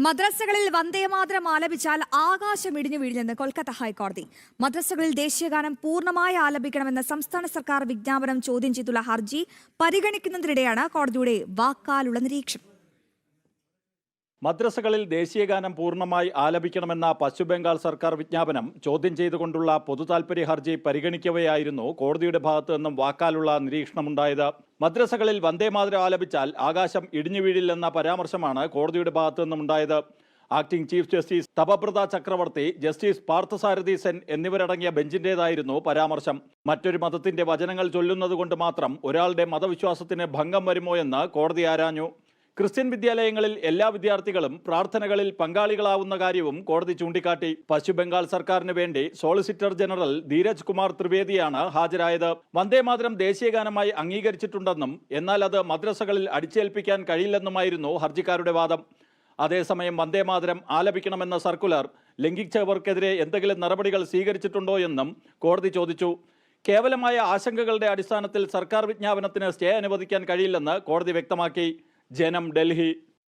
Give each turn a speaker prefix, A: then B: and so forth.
A: മദ്രസകളിൽ വന്ദേമാതരം ആലപിച്ചാൽ ആകാശം ഇടിഞ്ഞു വീഴില്ലെന്ന് കൊൽക്കത്ത ഹൈക്കോടതി. മദ്രസകളിൽ ദേശീയഗാനം പൂർണ്ണമായി ആലപിക്കണമെന്ന സംസ്ഥാന സർക്കാർ വിജ്ഞാപനം ചോദ്യം ചെയ്തുള്ള ഹർജി പരിഗണിക്കുന്നതിനിടെയാണ് കോടതിയുടെ വാക്കാലുള്ള നിരീക്ഷണം.
B: മദ്രസകളിൽ ദേശീയഗാനം പൂർണ്ണമായി ആലപിക്കണമെന്ന പശ്ചിമബംഗാൾ സർക്കാർ വിജ്ഞാപനം ചോദ്യം ചെയ്തുകൊണ്ടുള്ള പൊതുതാൽപര്യ ഹർജി പരിഗണിക്കവെയായിരുന്നു കോടതിയുടെ ഭാഗത്തു നിന്നും വാക്കാലുള്ള നിരീക്ഷണമുണ്ടായത്. മദ്രസകളിൽ വന്ദേമാതരം ആലപിച്ചാൽ ആകാശം ഇടിഞ്ഞു വീഴില്ലെന്ന പരാമർശമാണ് കോടതിയുടെ ഭാഗത്തു നിന്നുമുണ്ടായത്. ആക്ടിംഗ് ചീഫ് ജസ്റ്റിസ് തപബ്രത ചക്രവർത്തി, ജസ്റ്റിസ് പാർത്ഥസാരഥി സെൻ എന്നിവരടങ്ങിയ ബെഞ്ചിന്റേതായിരുന്നു പരാമർശം. മറ്റൊരു മതത്തിന്റെ വചനങ്ങൾ ചൊല്ലുന്നതുകൊണ്ട് മാത്രം ഒരാളുടെ മതവിശ്വാസത്തിന് ഭംഗം വരുമോ എന്ന് കോടതി ആരാഞ്ഞു. ക്രിസ്ത്യൻ വിദ്യാലയങ്ങളിൽ എല്ലാ വിദ്യാർത്ഥികളും പ്രാർത്ഥനകളിൽ പങ്കാളികളാവുന്ന കാര്യവും കോടതി ചൂണ്ടിക്കാട്ടി. പശ്ചിമബംഗാൾ സർക്കാരിന് വേണ്ടി സോളിസിറ്റർ ജനറൽ ധീരജ് കുമാർ ത്രിവേദിയാണ് ഹാജരായത്. വന്ദേമാതരം ദേശീയഗാനമായി അംഗീകരിച്ചിട്ടുണ്ടെന്നും എന്നാൽ അത് മദ്രസകളിൽ അടിച്ചേൽപ്പിക്കാൻ കഴിയില്ലെന്നുമായിരുന്നു ഹർജിക്കാരുടെ വാദം. അതേസമയം വന്ദേമാതരം ആലപിക്കണമെന്ന സർക്കുലർ ലംഘിച്ചവർക്കെതിരെ എന്തെങ്കിലും നടപടികൾ സ്വീകരിച്ചിട്ടുണ്ടോ എന്നും കോടതി ചോദിച്ചു. കേവലമായ ആശങ്കകളുടെ അടിസ്ഥാനത്തിൽ സർക്കാർ വിജ്ഞാപനത്തിന് സ്റ്റേ അനുവദിക്കാൻ കഴിയില്ലെന്ന് കോടതി വ്യക്തമാക്കി. ജനം, ഡൽഹി.